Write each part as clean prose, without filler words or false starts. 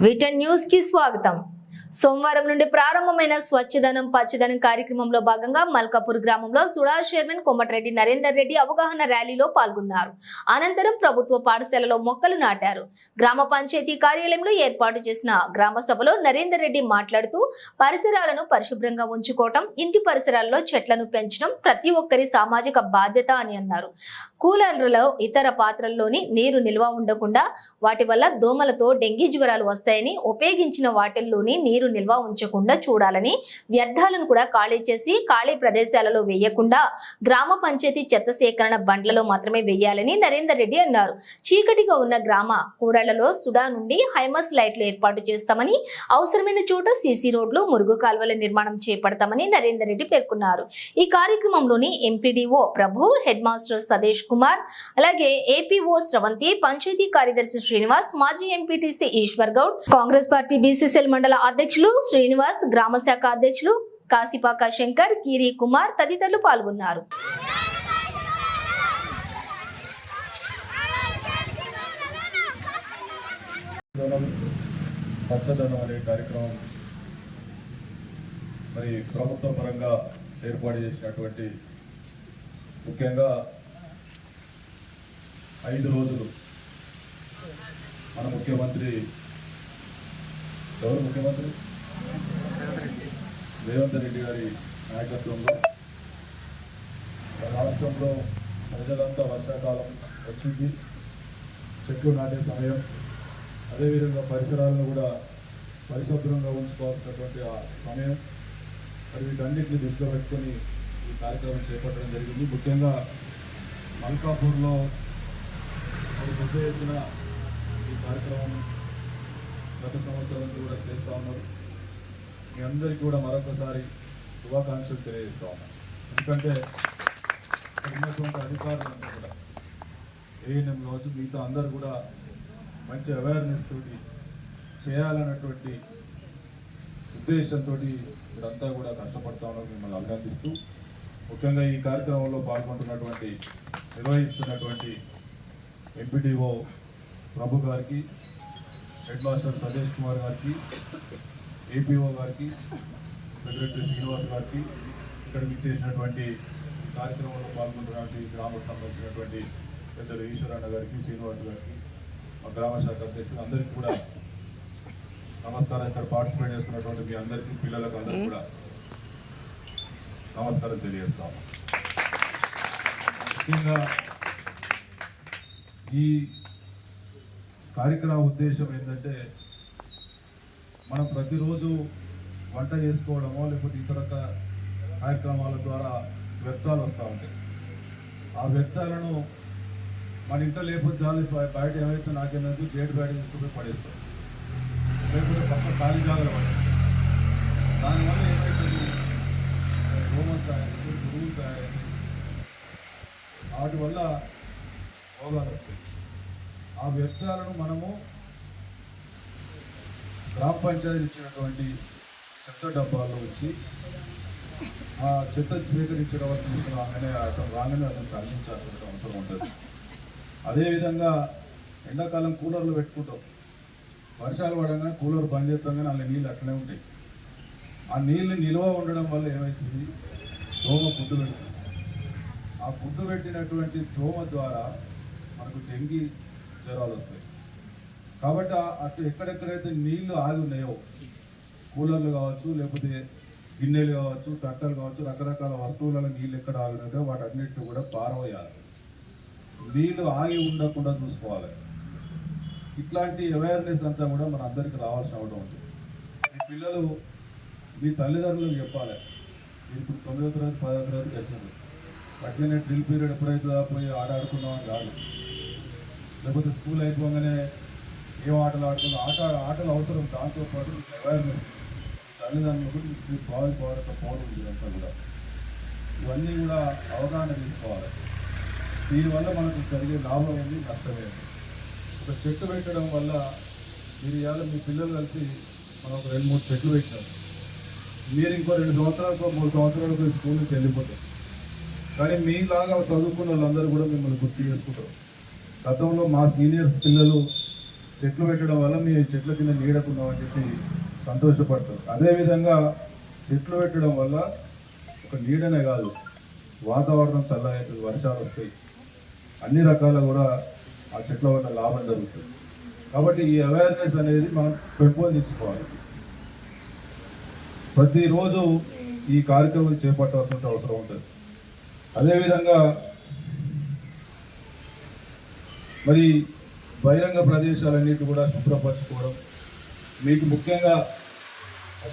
వీటన్ news కి స్వాగతం. సోమవారం నుండి ప్రారంభమైన స్వచ్ఛదనం పచ్చదనం కార్యక్రమంలో భాగంగా మల్కాపూర్ గ్రామంలో సుడా చైర్మన్ కోమటిరెడ్డి నరేందర్ రెడ్డి అవగాహన ర్యాలీలో పాల్గొన్నారు. అనంతరం ప్రభుత్వ పాఠశాలలో మొక్కలు నాటారు. గ్రామ పంచాయతీ కార్యాలయంలో ఏర్పాటు చేసిన గ్రామ సభలో నరేందర్ రెడ్డి మాట్లాడుతూ పరిసరాలను పరిశుభ్రంగా ఉంచుకోవటం, ఇంటి పరిసరాల్లో చెట్లను పెంచడం ప్రతి ఒక్కరి సామాజిక బాధ్యత అని అన్నారు. కూలర్లలో ఇతర పాత్రల్లోని నీరు నిల్వ ఉండకుండా వాటి వల్ల దోమలతో డెంగీ జ్వరాలు వస్తాయని, ఉపయోగించిన వాటిల్లోని నీరు నిల్వ ఉంచకుండా చూడాలని, వ్యర్థాలను కూడా ఖాళీ చేసి ఖాళీ ప్రదేశాలలో వేయకుండా గ్రామ పంచాయతీ చెత్త సేకరణ బండ్లలో మాత్రమే వేయాలని నరేందర్ రెడ్డి అన్నారు. చీకటిగా ఉన్న గ్రామ కూడళ్లలో సుడా నుండి హైమస్ లైట్లు ఏర్పాటు చేస్తామని, అవసరమైన చోట సీసీ రోడ్లు, మురుగు కాల్వల నిర్మాణం చేపడతామని నరేందర్ రెడ్డి పేర్కొన్నారు. ఈ కార్యక్రమంలోని MPDO Prabhu, head master Sadesh Kumar, అలాగే ఏపీఓ స్రవంతి, పంచాయతీ కార్యదర్శి శ్రీనివాస్, మాజీ MPTC Eshwar Goud, Congress party BCCL మండల అధ్యక్షులు శ్రీనివాస్, గ్రామ శాఖ అధ్యక్షులు కాశీపాక శంకర్, గిరి కుమార్ తదితరులు పాల్గొన్నారు. పచ్చదనం అనే కార్యక్రమం మరి ప్రభుత్వ పరంగా ఏర్పాటు చేసినటువంటి, ముఖ్యంగా 5 రోజులు మన ముఖ్యమంత్రి రేవంత్ రెడ్డి గారి నాయకత్వంలో రాష్ట్రంలో ప్రజలంతా వర్షాకాలం వచ్చింది, చెట్లు నాటే సమయం, అదేవిధంగా పరిసరాలను కూడా పరిశుభ్రంగా ఉంచుకోవాల్సినటువంటి ఆ సమయం. మరి వీటన్నిటిని దృష్టిలో పెట్టుకొని ఈ కార్యక్రమం చేపట్టడం జరిగింది. ముఖ్యంగా మల్కాపూర్లో పెద్ద ఎత్తున ఈ కార్యక్రమం గత సంవత్సరం కూడా చేస్తూ ఉన్నారు. మీ అందరికీ కూడా మరొకసారి శుభాకాంక్షలు తెలియజేస్తూ ఉన్నాను. ఎందుకంటే ఉన్నటువంటి అధికారులంతా కూడా ఏఎన్ఎం కావచ్చు, మిగతా అందరూ కూడా మంచి అవేర్నెస్ తోటి చేయాలన్నటువంటి ఉద్దేశంతో మీరంతా కూడా కష్టపడతా ఉన్నారు. మిమ్మల్ని అభినందిస్తూ, ముఖ్యంగా ఈ కార్యక్రమంలో పాల్గొంటున్నటువంటి, నిర్వహిస్తున్నటువంటి ఎంపీడీఓ ప్రభు గారికి, హెడ్ మాస్టర్ సదేశ్ కుమార్ గారికి, ఏపీఓ గారికి, సెక్రటరీ శ్రీనివాస్ గారికి, ఇక్కడ మీకు చేసినటువంటి కార్యక్రమంలో పాల్గొంటున్నటువంటి గ్రామకు సంబంధించినటువంటి పెద్దలు ఈశ్వరన్న గారికి, శ్రీనివాస్ గారికి, మా గ్రామ శాఖ అధ్యక్షులు అందరికీ కూడా నమస్కారం. ఇక్కడ పార్టిసిపేట్ చేసుకున్నటువంటి మీ అందరికీ, పిల్లలకు అందరికీ కూడా నమస్కారం తెలియజేస్తాము. ముఖ్యంగా ఈ కార్యక్రమ ఉద్దేశం ఏంటంటే, మనం ప్రతిరోజు వంట చేసుకోవడమో లేకపోతే ఇతర కార్యక్రమాల ద్వారా వ్యర్థాలు వస్తూ ఉంటాయి. ఆ వ్యర్థాలను మన ఇంట్లో లేకపోతే చాలు, బయట ఏమైతే నాకేందుకు గేట్ బయట తీసుకుపోయి పడేస్తాం, లేకపోతే పక్క ఖాళీ జాగాలు పడేస్తాం. దానివల్ల ఏమైతుంది, రోమన్ తయారైంది, పురుగులు తయారైంది, వాటి వల్ల రోగాలు వస్తాయి. ఆ వ్యర్థాలను మనము గ్రామ పంచాయతీ ఇచ్చినటువంటి చెత్త డబ్బాల్లో వచ్చి ఆ చెత్త సేకరించడం రాగానే అతను అందించాల్సిన అవసరం ఉంటుంది. అదేవిధంగా ఎండాకాలం కూలర్లు పెట్టుకుంటాం, వర్షాలు పడగానే కూలర్ బంద్ చేస్తాం, కానీ అందులో నీళ్ళు అట్లనే ఉంటాయి. ఆ నీళ్ళు నిల్వ ఉండడం వల్ల ఏమవుతుంది, దోమ గుడ్డు పెడుతుంది. ఆ గుడ్డు పెట్టినటువంటి దోమ ద్వారా మనకు డెంగీ జ్వరాలు వస్తాయి. కాబట్టి అటు ఎక్కడెక్కడైతే నీళ్లు ఆగి ఉన్నాయో, కూలర్లు కావచ్చు, లేకపోతే గిన్నెలు కావచ్చు, తట్టలు కావచ్చు, రకరకాల వస్తువులలో నీళ్ళు ఎక్కడ ఆగినాయో వాటన్నిటిని కూడా పారవేయాలి. నీళ్లు ఆగి ఉండకుండా చూసుకోవాలి. ఇట్లాంటి అవేర్నెస్ అంతా కూడా మన అందరికీ రావాల్సిన అవడం ఉంటుంది. మీ పిల్లలు మీ తల్లిదండ్రులకు చెప్పాలి. ఇప్పుడు 9వ తరగతి 10వ తరగతి వచ్చింది, అట్లనే డ్రిల్ పీరియడ్ ఎప్పుడైతే పోయి ఆడుకుందామని కాదు, లేకపోతే స్కూల్ అయిపోగానే ఏం ఆటలు ఆడుకుందాం, ఆటలు అవసరం. దాంతోపాటు అవేర్నెస్ తల్లిదండ్రులకు భావిపోవడం పౌరులు ఇదంతా కూడా, ఇవన్నీ కూడా అవగాహన తీసుకోవాలి. దీనివల్ల మనకు జరిగే లాభం ఏంది, నష్టమేంది. ఒక చెట్టు పెట్టడం వల్ల మీరు ఇవాళ మీ పిల్లలు కలిసి మనం ఒక 2-3 చెట్లు పెట్టినాం, మీరు ఇంకో 2 సంవత్సరాలకు 3 సంవత్సరాలకు స్కూల్ నుంచి వెళ్ళిపోతారు. కానీ మీలాగా చదువుకున్న వాళ్ళందరూ కూడా మిమ్మల్ని గుర్తు చేసుకుంటారు. గతంలో మా సీనియర్స్ పిల్లలు చెట్లు పెట్టడం వల్ల మీ చెట్ల కింద నీడకున్నామని చెప్పి సంతోషపడతారు. అదేవిధంగా చెట్లు పెట్టడం వల్ల ఒక నీడనే కాదు, వాతావరణం చల్లగవుతుంది, వర్షాలు వస్తాయి, అన్ని రకాల కూడా ఆ చెట్ల వల్ల లాభం జరుగుతుంది. కాబట్టి ఈ అవేర్నెస్ అనేది మనం పెంపొందించుకోవాలి. ప్రతిరోజు ఈ కార్యక్రమం చేపట్టాల్సిన అవసరం ఉంటుంది. అదేవిధంగా మరి బహిరంగ ప్రదేశాలన్నిటి కూడా శుభ్రపరచుకోవడం, మీకు ముఖ్యంగా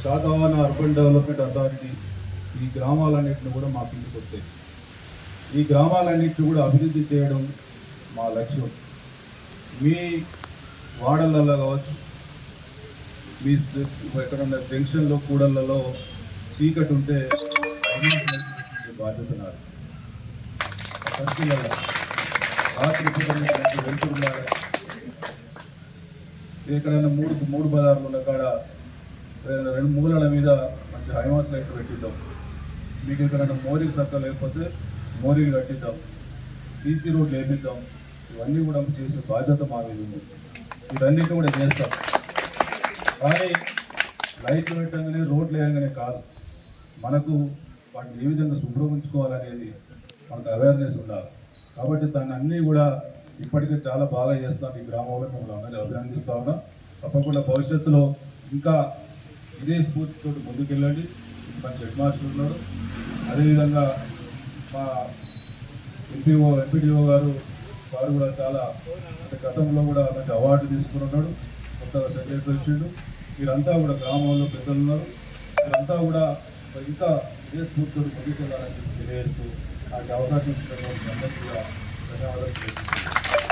శాతవాహన అర్బన్ డెవలప్మెంట్ అథారిటీ ఈ గ్రామాలన్నింటిని కూడా మా కిందకి వస్తాయి. ఈ గ్రామాలన్నింటినీ కూడా అభివృద్ధి చేయడం మా లక్ష్యం. మీ వాడలలో కావచ్చు, మీ ఎక్కడన్నా జంక్షన్లో కూడళ్లలో చీకటి ఉంటే బాధ్యత నాది. సర్కిళ్ళలో రాత్రి వెళ్తున్నారు, ఎక్కడైనా మూడు బజార్లు ఉన్న కాడ 2 మూలల మీద మంచి హైమాస్ లైట్లు పెట్టిద్దాం. మీకు ఎక్కడైనా మోరీలు సక్క లేకపోతే మోరీలు కట్టిద్దాం, సీసీ రోడ్లు వేపిద్దాం. ఇవన్నీ కూడా చేసే బాధ్యత మా మీద ఉంది. ఇవన్నిటి కూడా చేస్తాం. కానీ లైట్లు పెట్టగానే రోడ్లు వేయగానే కాదు, మనకు వాటిని ఏ విధంగా శుభ్రమించుకోవాలనేది మనకు అవేర్నెస్ ఉండాలి. కాబట్టి దాన్ని అన్నీ కూడా ఇప్పటికే చాలా బాగా చేస్తాం. ఈ గ్రామంలో మిమ్మల్ని అందరినీ అభినందిస్తా ఉన్నాం. తప్పకుండా భవిష్యత్తులో ఇంకా ఇదే స్ఫూర్తితో ముందుకెళ్ళండి. మంచి హెడ్ మాస్టర్ ఉన్నాడు. అదేవిధంగా మా ఎంపీడీఓ గారు వారు కూడా చాలా అంటే గతంలో కూడా మంచి అవార్డు తీసుకుని ఉన్నాడు. కొత్తగా సెక్రటరీ వచ్చిండు. వీరంతా కూడా గ్రామంలో పెద్దలు ఉన్నారు. వీరంతా కూడా ఇంకా ఇదే స్ఫూర్తితో ముందుకెళ్ళాలని తెలియజేస్తూ నాకు అవకాశం ఇచ్చినటువంటి అందరికీ కూడా ధన్యవాదాలు.